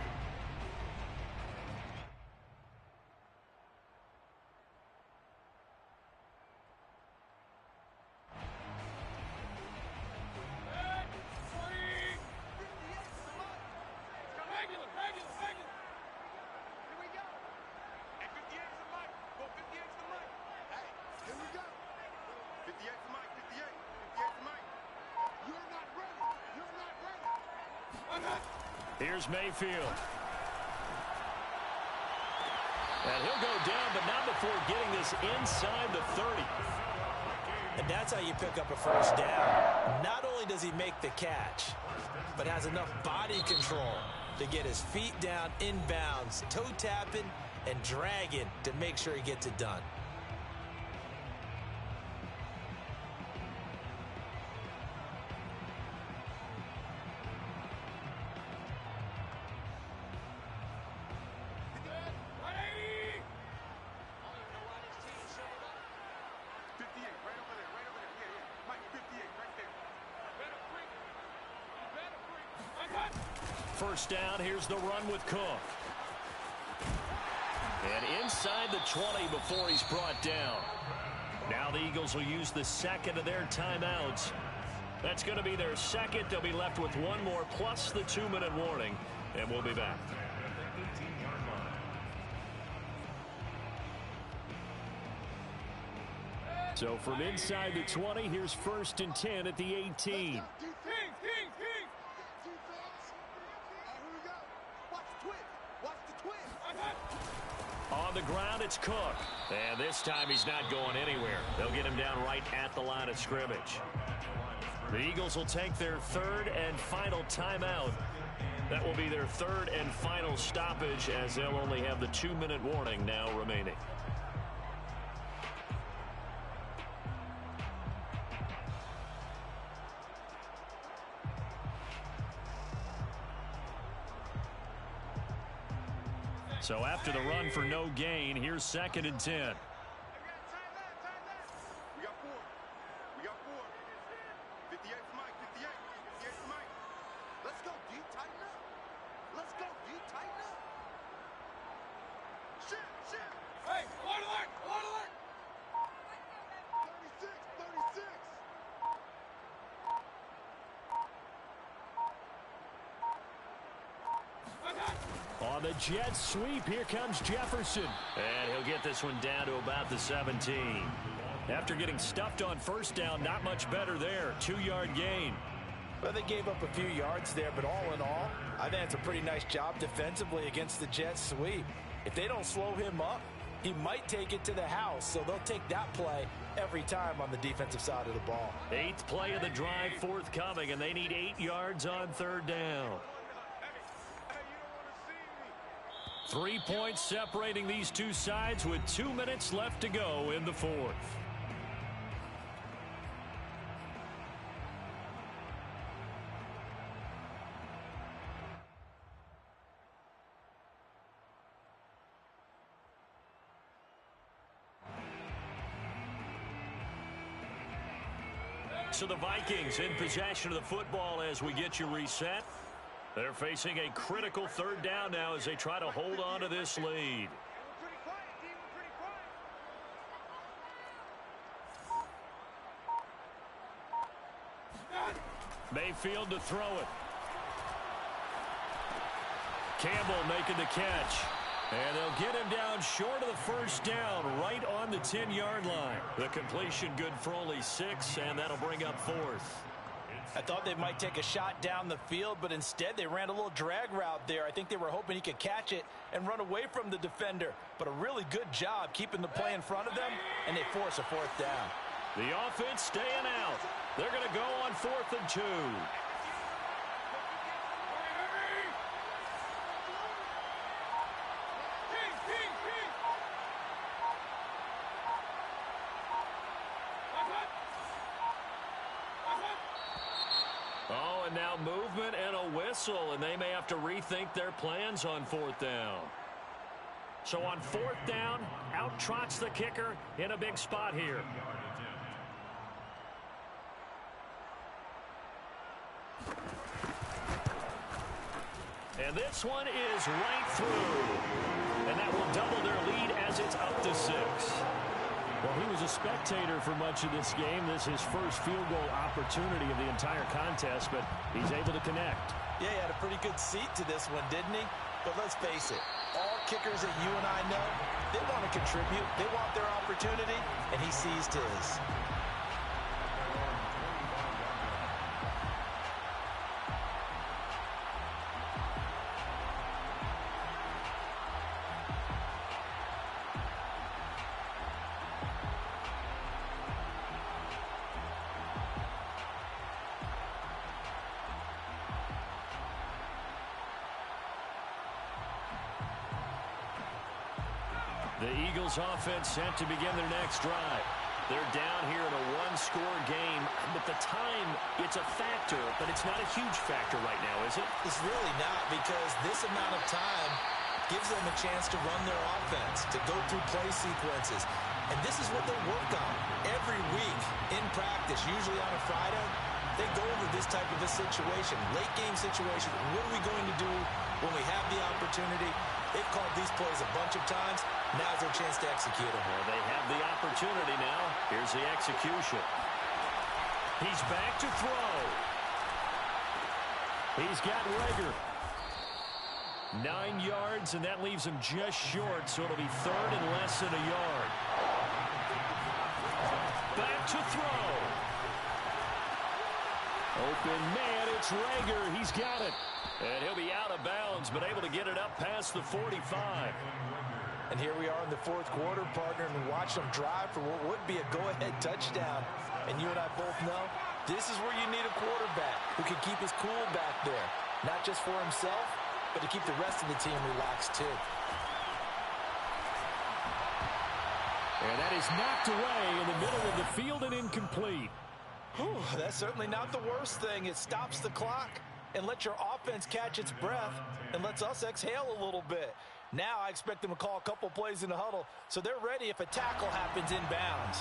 Here's Mayfield. And he'll go down, but not before getting this inside the 30. And that's how you pick up a first down. Not only does he make the catch, but has enough body control to get his feet down inbounds, toe tapping and dragging to make sure he gets it done. First down, here's the run with Cook. And inside the 20 before he's brought down. Now the Eagles will use the 2nd of their timeouts. That's going to be their 2nd. They'll be left with 1 more plus the 2-minute warning. And we'll be back. So from inside the 20, here's 1st and 10 at the 18. On the ground, it's Cook. And this time he's not going anywhere. They'll get him down right at the line of scrimmage. The Eagles will take their 3rd and final timeout. That will be their 3rd and final stoppage, as they'll only have the 2-minute warning now remaining. So after the run for no gain, here's 2nd and 10. We got 4. We got 4. 58 for Mike. 58. 58 for Mike. Let's go, D. Tighten up. Let's go, D. Tighten up. Shit. Hey, alert. 36. On the jet sweep, here comes Jefferson. And he'll get this one down to about the 17. After getting stuffed on first down, not much better there. 2-yard gain. Well, they gave up a few yards there, but all in all, I think it's a pretty nice job defensively against the jet sweep. If they don't slow him up, he might take it to the house, so they'll take that play every time on the defensive side of the ball. 8th play of the drive forthcoming, and they need 8 yards on third down. 3 points separating these two sides with 2 minutes left to go in the fourth. So the Vikings in possession of the football as we get you reset. They're facing a critical third down now as they try to hold on to this lead. Mayfield to throw it. Campbell making the catch. And they'll get him down short of the first down, right on the 10-yard line. The completion good for only 6, and that'll bring up 4th. I thought they might take a shot down the field, but instead they ran a little drag route there. I think they were hoping he could catch it and run away from the defender. But a really good job keeping the play in front of them, and they force a 4th down. The offense staying out. They're going to go on 4th and 2. Oh, and now movement and a whistle, and they may have to rethink their plans on 4th down. So on 4th down, out trots the kicker in a big spot here. And this one is right through. And that will double their lead as it's up to 6. Well, he was a spectator for much of this game. This is his first field goal opportunity of the entire contest, but he's able to connect. Yeah, he had a pretty good seat to this one, didn't he? But let's face it, all kickers that you and I know, they want to contribute. They want their opportunity, and he seized his. The Eagles offense set to begin their next drive. They're down here in a one-score game, but the time, it's a factor, but it's not a huge factor right now, is it? It's really not, because this amount of time gives them a chance to run their offense, to go through play sequences. And this is what they work on every week in practice, usually on a Friday. They go over this type of a situation, late game situation. What are we going to do when we have the opportunity? They've called these plays a bunch of times. Now's their chance to execute them. Well, they have the opportunity now. Here's the execution. He's back to throw. He's got Lega. 9 yards, and that leaves him just short, so it'll be 3rd and less than a yard. Back to throw. Open man, it's Lega. He's got it. And he'll be out of bounds, but able to get it up past the 45. And here we are in the fourth quarter, partner, and watch them drive for what would be a go-ahead touchdown. And you and I both know this is where you need a quarterback who can keep his cool back there. Not just for himself, but to keep the rest of the team relaxed too. And that is knocked away in the middle of the field and incomplete. Whew, that's certainly not the worst thing. It stops the clock and lets your offense catch its breath and lets us exhale a little bit. Now I expect them to call a couple plays in the huddle so they're ready if a tackle happens inbounds.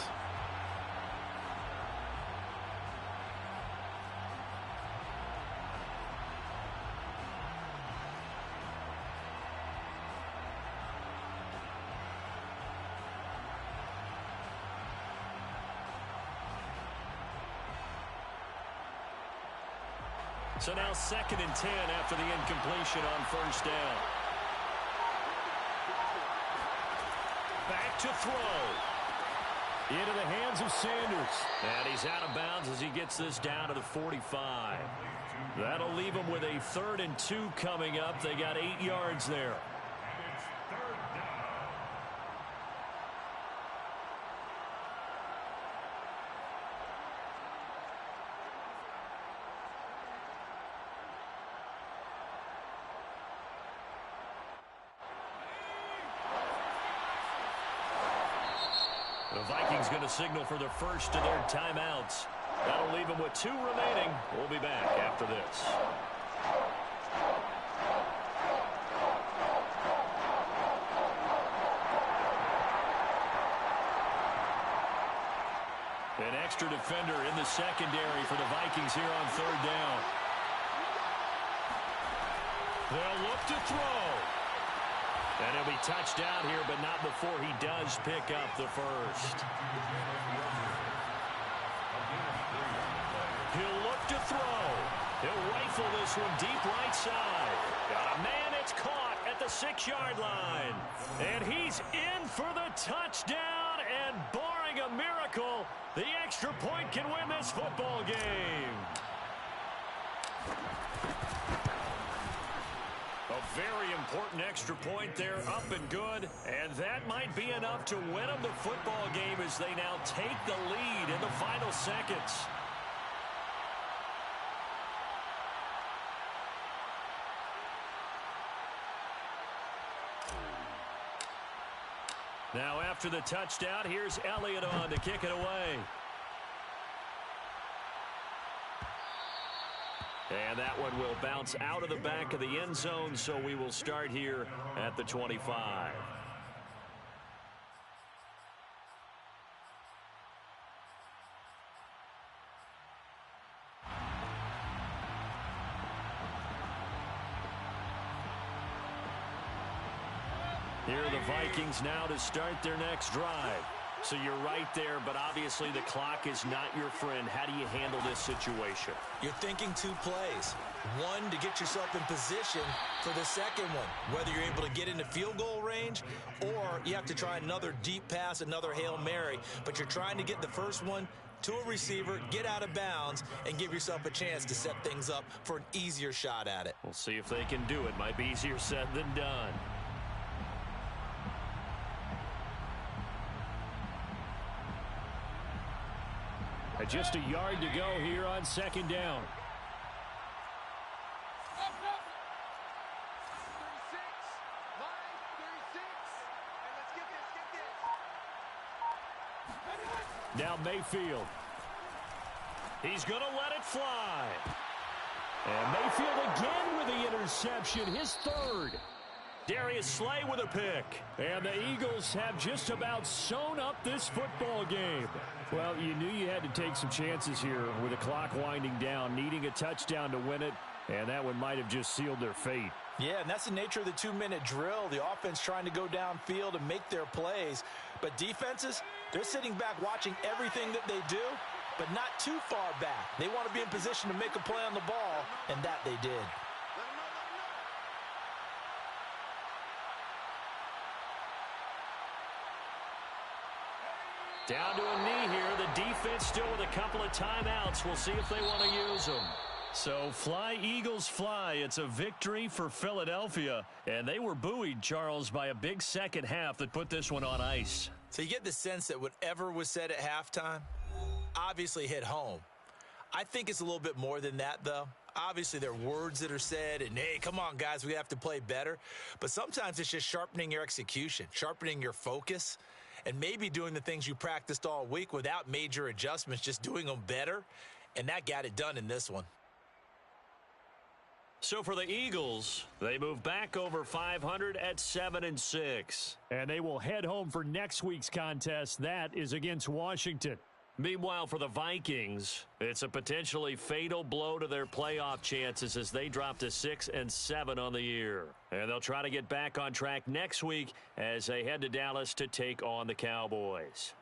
So now 2nd and 10 after the incompletion on first down. back to throw. Into the hands of Sanders. And he's out of bounds as he gets this down to the 45. That'll leave him with a 3rd and 2 coming up. They got 8 yards there. It's 3rd down. The Vikings going to signal for the first of their timeouts. That'll leave them with 2 remaining. We'll be back after this. An extra defender in the secondary for the Vikings here on 3rd down. They'll look to throw. And he'll be touched down here, but not before he does pick up the first. He'll look to throw. He'll rifle this one deep right side. Got a man, it's caught at the 6-yard line. And he's in for the touchdown, and barring a miracle, the extra point can win this football game. A very important extra point there, up and good, and that might be enough to win them the football game as they now take the lead in the final seconds. Now after the touchdown, here's Elliott on to kick it away. And that one will bounce out of the back of the end zone, so we will start here at the 25. Here are the Vikings now to start their next drive. So you're right there, but obviously the clock is not your friend. How do you handle this situation? You're thinking 2 plays. One, to get yourself in position for the second one, whether you're able to get into field goal range or you have to try another deep pass, another Hail Mary. But you're trying to get the first one to a receiver, get out of bounds, and give yourself a chance to set things up for an easier shot at it. We'll see if they can do it. Might be easier said than done. Just a yard to go here on 2nd down. 36, line 36, and let's get this. Now Mayfield. He's going to let it fly. And Mayfield again with the interception, his 3rd. Darius Slay with a pick. And the Eagles have just about sewn up this football game. Well, you knew you had to take some chances here with the clock winding down, needing a touchdown to win it, and that one might have just sealed their fate. Yeah, and that's the nature of the 2-minute drill. The offense trying to go downfield and make their plays. But defenses, they're sitting back watching everything that they do, but not too far back. They want to be in position to make a play on the ball, and that they did. Down to a knee here. The defense still with a couple of timeouts. We'll see if they want to use them. So fly, Eagles, fly. It's a victory for Philadelphia. And they were buoyed, Charles, by a big second half that put this one on ice. So you get the sense that whatever was said at halftime obviously hit home. I think it's a little bit more than that, though. Obviously, there are words that are said, and, hey, come on, guys, we have to play better. But sometimes it's just sharpening your execution, sharpening your focus, and maybe doing the things you practiced all week without major adjustments, just doing them better. And that got it done in this one. So for the Eagles, they move back over 500 at 7-6. And they will head home for next week's contest. That is against Washington. Meanwhile, for the Vikings, it's a potentially fatal blow to their playoff chances as they drop to 6-7 on the year. And they'll try to get back on track next week as they head to Dallas to take on the Cowboys.